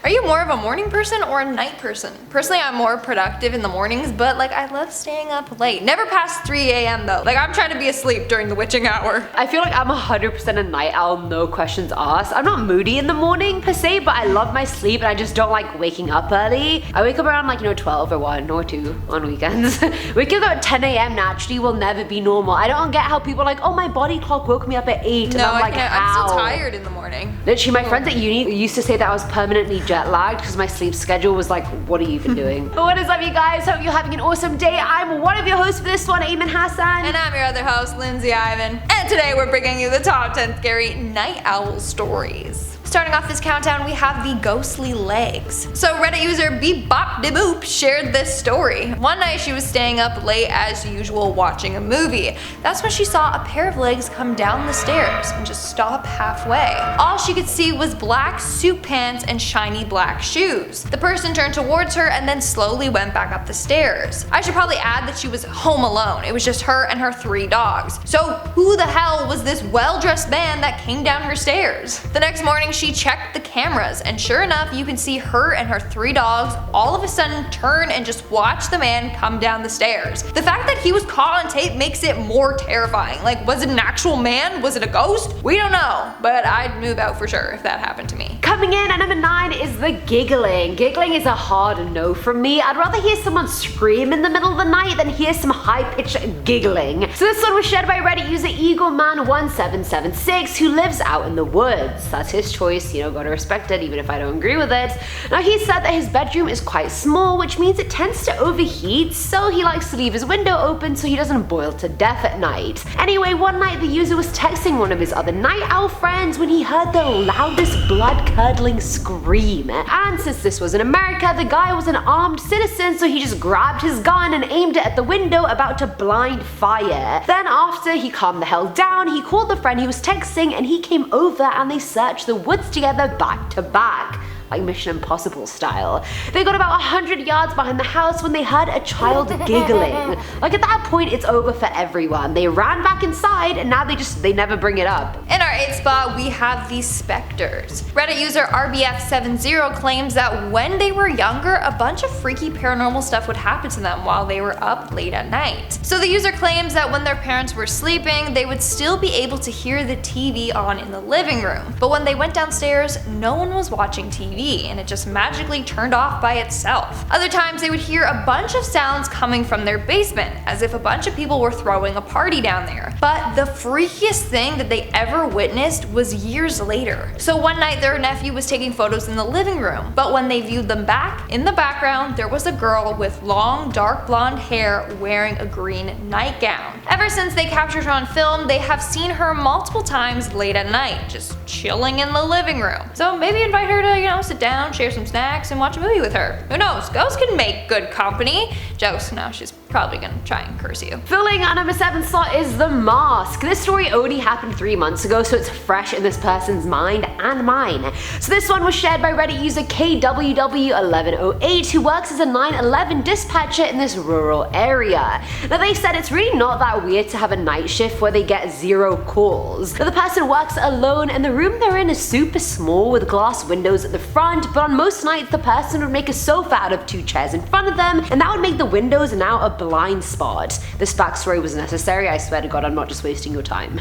Are you more of a morning person or a night person? Personally, I'm more productive in the mornings, but like I love staying up late. Never past 3 a.m. though. Like I'm trying to be asleep during the witching hour. I feel like I'm 100% a night owl, no questions asked. I'm not moody in the morning per se, but I love my sleep and I just don't like waking up early. I wake up around like, 12 or 1 or 2 on weekends. Waking up at 10 a.m. naturally will never be normal. I don't get how people are like, oh, my body clock woke me up at 8. No, and I'm like, I'm how? still tired in the morning. Literally, my friends at uni used to say that I was permanently jet lagged because my sleep schedule was like, what are you even doing? But what is up, you guys? Hope you're having an awesome day. I'm one of your hosts for this one, Eamon Hassan. And I'm your other host, Lindsay Ivan. And today we're bringing you the top 10 scary night owl stories. Starting off this countdown, we have the ghostly legs. So Reddit user BeepBopDeBoop shared this story. One night she was staying up late as usual watching a movie. That's when she saw a pair of legs come down the stairs and just stop halfway. All she could see was black suit pants and shiny black shoes. The person turned towards her and then slowly went back up the stairs. I should probably add that she was home alone. It was just her and her 3 dogs. So who the hell was this well-dressed man that came down her stairs? The next morning she checked the cameras and sure enough you can see her and her 3 dogs all of a sudden turn and just watch the man come down the stairs. The fact that he was caught on tape makes it more terrifying. Like, was it an actual man? Was it a ghost? We don't know, but I'd move out for sure if that happened to me. Coming in at number 9 is the giggling. Giggling is a hard no from me. I'd rather hear someone scream in the middle of the night than hear some high-pitched giggling. So this one was shared by Reddit user EagleMan1776 who lives out in the woods. That's his choice, gotta respect it even if I don't agree with it. Now he said that his bedroom is quite small, which means it tends to overheat, so he likes to leave his window open so he doesn't boil to death at night. Anyway, one night the user was texting one of his other night owl friends when he heard the loudest blood-curdling scream. And since this was in America, the guy was an armed citizen, so he just grabbed his gun and aimed it at the window about to blind fire. Then after he calmed the hell down, he called the friend he was texting and he came over and they searched the woods together back to back, like Mission Impossible style. They got about 100 yards behind the house when they heard a child giggling. Like at that point it's over for everyone. They ran back inside and now they never bring it up. In our 8th spot we have the SPECTERS. Reddit user RBF70 claims that when they were younger a bunch of freaky paranormal stuff would happen to them while they were up late at night. So the user claims that when their parents were sleeping they would still be able to hear the TV on in the living room. But when they went downstairs no one was watching TV and it just magically turned off by itself. Other times they would hear a bunch of sounds coming from their basement, as if a bunch of people were throwing a party down there. But the freakiest thing that they ever witnessed was years later. So one night their nephew was taking photos in the living room, but when they viewed them back, in the background there was a girl with long dark blonde hair wearing a green nightgown. Ever since they captured her on film, they have seen her multiple times late at night, just chilling in the living room. So maybe invite her to, sit down, share some snacks, and watch a movie with her. Who knows? Ghosts can make good company. Jokes, no, she's probably gonna try and curse you. Filling on number 7 slot is The Mask. This story only happened 3 months ago, so it's fresh in this person's mind and mine. So this one was shared by Reddit user KWW1108 who works as a 911 dispatcher in this rural area. Now they said it's really not that weird to have a night shift where they get 0 calls. Now the person works alone and the room they're in is super small with glass windows at the front, but on most nights the person would make a sofa out of 2 chairs in front of them and that would make the windows now a blind spot. This backstory was necessary, I swear to god I'm not just wasting your time.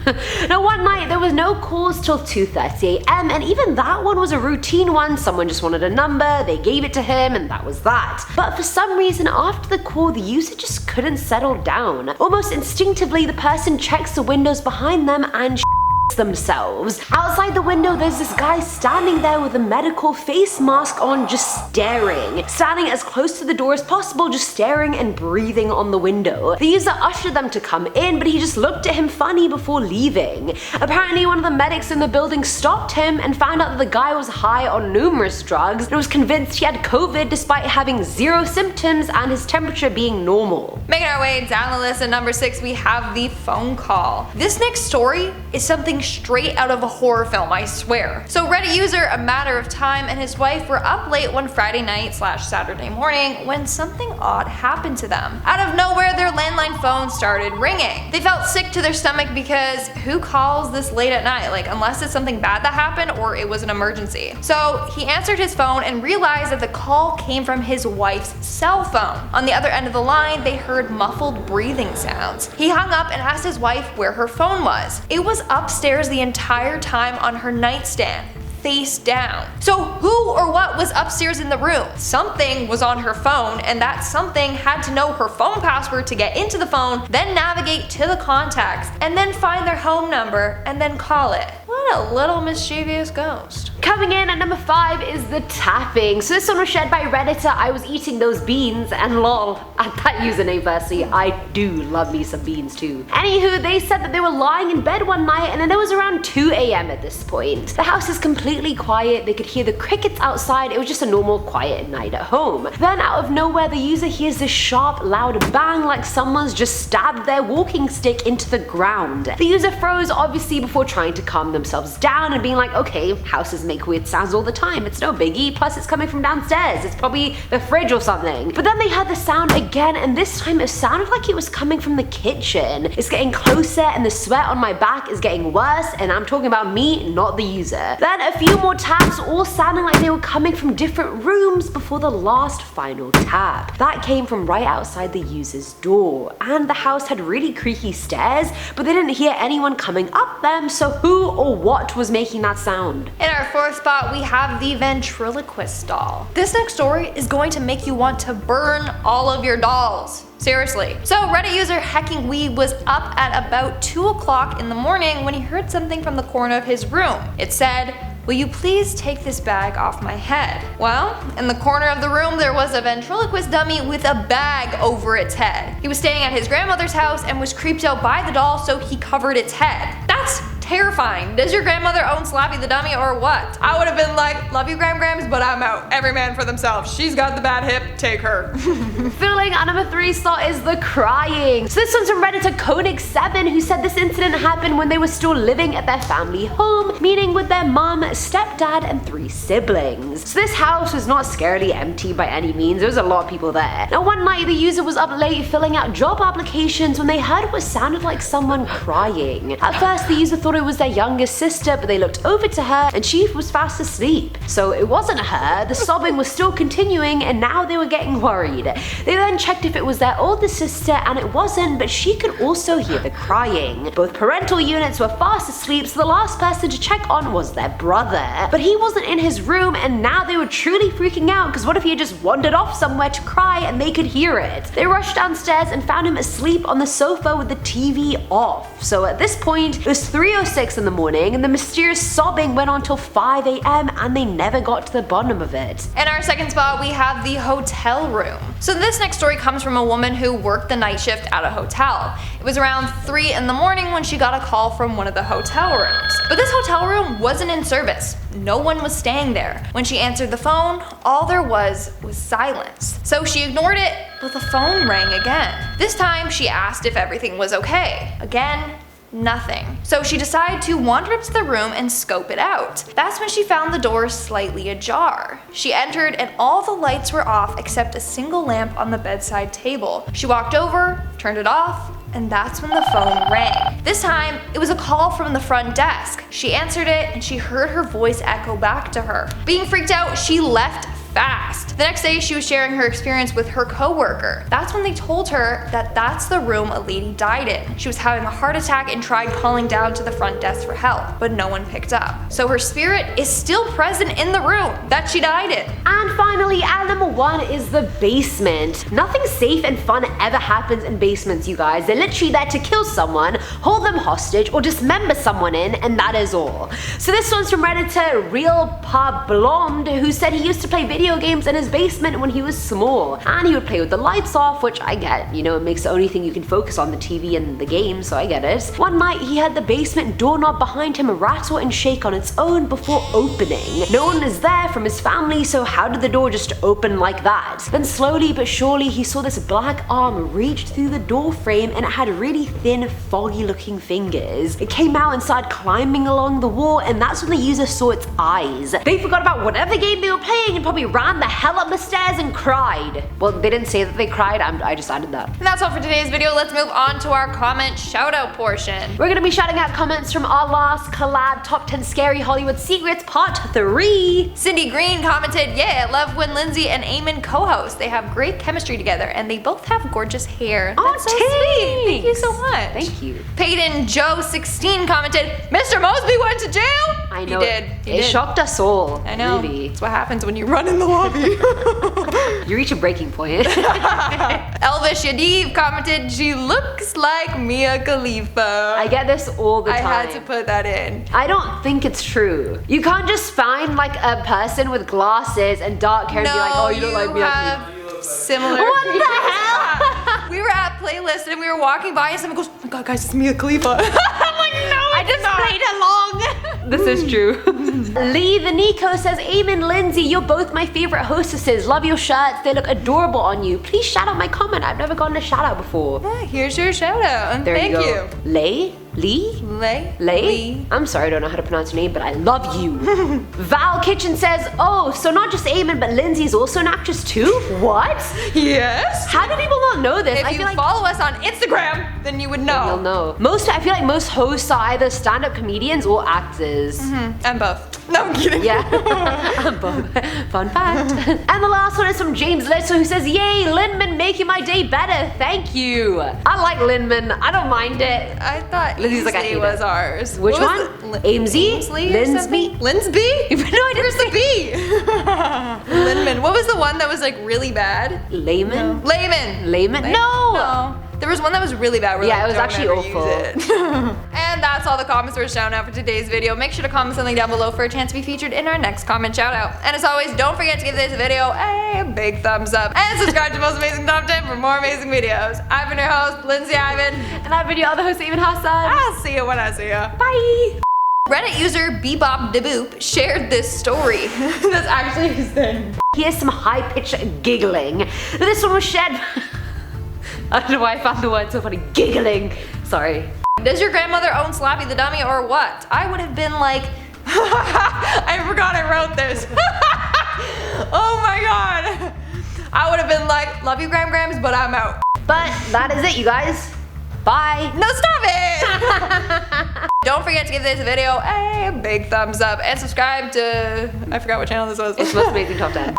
Now one night there was no calls till 2:30 a.m. and even that one was a routine one. Someone just wanted a number, they gave it to him and that was that. But for some reason after the call the user just couldn't settle down. Almost instinctively the person checks the windows behind them and themselves. Outside the window there's this guy standing there with a medical face mask on, just staring. Standing as close to the door as possible, just staring and breathing on the window. The user ushered them to come in, but he just looked at him funny before leaving. Apparently one of the medics in the building stopped him and found out that the guy was high on numerous drugs and was convinced he had COVID despite having 0 symptoms and his temperature being normal. Making our way down the list at number 6 we have the phone call. This next story is something straight out of a horror film, I swear. So Reddit user A Matter of Time and his wife were up late one Friday night / Saturday morning when something odd happened to them. Out of nowhere, their landline phone started ringing. They felt sick to their stomach because who calls this late at night? Like, unless it's something bad that happened or it was an emergency. So he answered his phone and realized that the call came from his wife's cell phone. On the other end of the line, they heard muffled breathing sounds. He hung up and asked his wife where her phone was. It was upstairs the entire time on her nightstand, face down. So who or what was upstairs in the room? Something was on her phone, and that something had to know her phone password to get into the phone, then navigate to the contacts, and then find their home number, and then call it. What a little mischievous ghost. Coming in at number 5 is the tapping. So this one was shared by Redditor I was eating those beans, and lol, at that username firstly, I do love me some beans too. Anywho, they said that they were lying in bed one night and then it was around 2 AM at this point. The house is completely quiet, they could hear the crickets outside, it was just a normal quiet night at home. Then out of nowhere the user hears this sharp loud bang like someone's just stabbed their walking stick into the ground. The user froze obviously before trying to calm themselves down and being like, okay, houses make weird sounds all the time, it's no biggie, plus it's coming from downstairs, it's probably the fridge or something. But then they heard the sound again, and this time it sounded like it was coming from the kitchen. It's getting closer and the sweat on my back is getting worse, and I'm talking about me, not the user. Then a few more taps, all sounding like they were coming from different rooms before the last final tap. That came from right outside the user's door, and the house had really creaky stairs, but they didn't hear anyone coming up them, so who or what was making that sound? In our 4th spot, we have the ventriloquist doll. This next story is going to make you want to burn all of your dolls. Seriously. So Reddit user Hecking Weeb was up at about 2 o'clock in the morning when he heard something from the corner of his room. It said, "Will you please take this bag off my head?" Well, in the corner of the room there was a ventriloquist dummy with a bag over its head. He was staying at his grandmother's house and was creeped out by the doll, so he covered its head. That's terrifying. Does your grandmother own Slappy the dummy or what? I would have been like, love you Grams, but I'm out. Every man for themselves. She's got the bad hip, take her. Filling our number 3 slot is the crying. So this one's from Redditor Koenig7, who said this incident happened when they were still living at their family home, meaning with their mom, stepdad, and 3 siblings. So this house was not scarily empty by any means, there was a lot of people there. Now one night the user was up late filling out job applications when they heard what sounded like someone crying. At first the user thought it was their youngest sister, but they looked over to her and she was fast asleep. So it wasn't her, the sobbing was still continuing, and now they were getting worried. They then checked if it was their older sister, and it wasn't, but she could also hear the crying. Both parental units were fast asleep, so the last person to check on was their brother. But he wasn't in his room, and now they were truly freaking out, because what if he had just wandered off somewhere to cry and they could hear it? They rushed downstairs and found him asleep on the sofa with the TV off. So at this point, it was 3:06 in the morning, and the mysterious sobbing went on till 5 AM, and they never got to the bottom of it. In our 2nd spot, we have the hotel room. So this next story comes from a woman who worked the night shift at a hotel. It was around 3 in the morning when she got a call from one of the hotel rooms. But this hotel room wasn't in service. No one was staying there. When she answered the phone, all there was silence. So she ignored it, but the phone rang again. This time she asked if everything was okay. Again, nothing. So she decided to wander up to the room and scope it out. That's when she found the door slightly ajar. She entered and all the lights were off except a single lamp on the bedside table. She walked over, turned it off, and that's when the phone rang. This time, it was a call from the front desk. She answered it and she heard her voice echo back to her. Being freaked out, she left fast. The next day, she was sharing her experience with her coworker. That's when they told her that that's the room a lady died in. She was having a heart attack and tried calling down to the front desk for help, but no one picked up. So her spirit is still present in the room that she died in. And finally, at number 1 is the basement. Nothing safe and fun ever happens in basements, you guys. They're literally there to kill someone, hold them hostage, or dismember someone in, and that is all. So this one's from Redditor Real Pablond, who said he used to play video games in his his basement when he was small, and he would play with the lights off, which I get, you know, it makes the only thing you can focus on the TV and the game, so I get it. One night he had the basement doorknob behind him rattle and shake on its own before opening. No one is there from his family, so how did the door just open like that? Then slowly but surely he saw this black arm reach through the door frame, and it had really thin, foggy looking fingers. It came out and started climbing along the wall, and that's when the user saw its eyes. They forgot about whatever game they were playing and probably ran the hell up the stairs and cried. Well, they didn't say that they cried, I just added that. And that's all for today's video. Let's move on to our comment shout out portion. We're gonna be shouting out comments from our last collab Top 10 Scary Hollywood Secrets Part 3. Cindy Green commented, yeah, I love when Lindsay and Eamon co-host. They have great chemistry together and they both have gorgeous hair. That's so sweet. Thank you so much. Thank you. Peyton Joe 16 commented, Mr. Mosby went to jail. I know. He did. It shocked us all. I know. Really. That's what happens when you run in the lobby. You reach a breaking point. Elvish Yadiv commented, she looks like Mia Khalifa. I get this all the time. I had to put that in. I don't think it's true. You can't just find like a person with glasses and dark hair and be like, oh, you look like Mia Khalifa. Similar. What the hell? We were at Playlist and we were walking by and someone goes, oh my god guys, it's Mia Khalifa. I'm like, no, I just played along. This is true. Lee the Nico says, Eamon, Lindsay, you're both my favorite hostesses. Love your shirts. They look adorable on you. Please shout out my comment. I've never gotten a shout out before. Yeah, here's your shout out. And there thank you go. Lee? I'm sorry, I don't know how to pronounce your name, but I love you. Val Kitchen says, oh, so not just Eamon, but Lindsay's also an actress too? What? Yes. How do people not know this? If you follow us on Instagram, then you would know. You'll know. I feel like most hosts are either stand-up comedians or actors. And both. No, I'm kidding. Yeah. Both. Fun fact. And the last one is from James Little, who says, yay, Linman making my day better. Thank you. I like Linman. I don't mind it. I thought Lindsay's like, I hate was it. Ours. Which one? Amesy? Linsby? Linsby? No, I didn't say B. Linman. What was the one that was like really bad? Layman? No. Layman. No. There was one that was really bad. Yeah, it was actually awful. And that's all the comments we're shouting out for today's video. Make sure to comment something down below for a chance to be featured in our next comment shout out. And as always, don't forget to give this video a big thumbs up and subscribe to Most Amazing Top 10 for more amazing videos. I've been your host, Lindsay Ivan. And I've been your other host, Eamon Hassan. I'll see you when I see you. Bye. Reddit user BebopDeboop shared this story. That's actually his name. Here's some high-pitched giggling. This one was shared. I don't know why I found the word so funny. Giggling. Sorry. Does your grandmother own Slappy the Dummy or what? I would have been like, I forgot I wrote this. Oh my god. I would have been like, love you Grams, but I'm out. But that is it, you guys. Bye. No, stop it. Don't forget to give this video a big thumbs up and subscribe to, I forgot what channel this was. It's Most Amazing Top 10.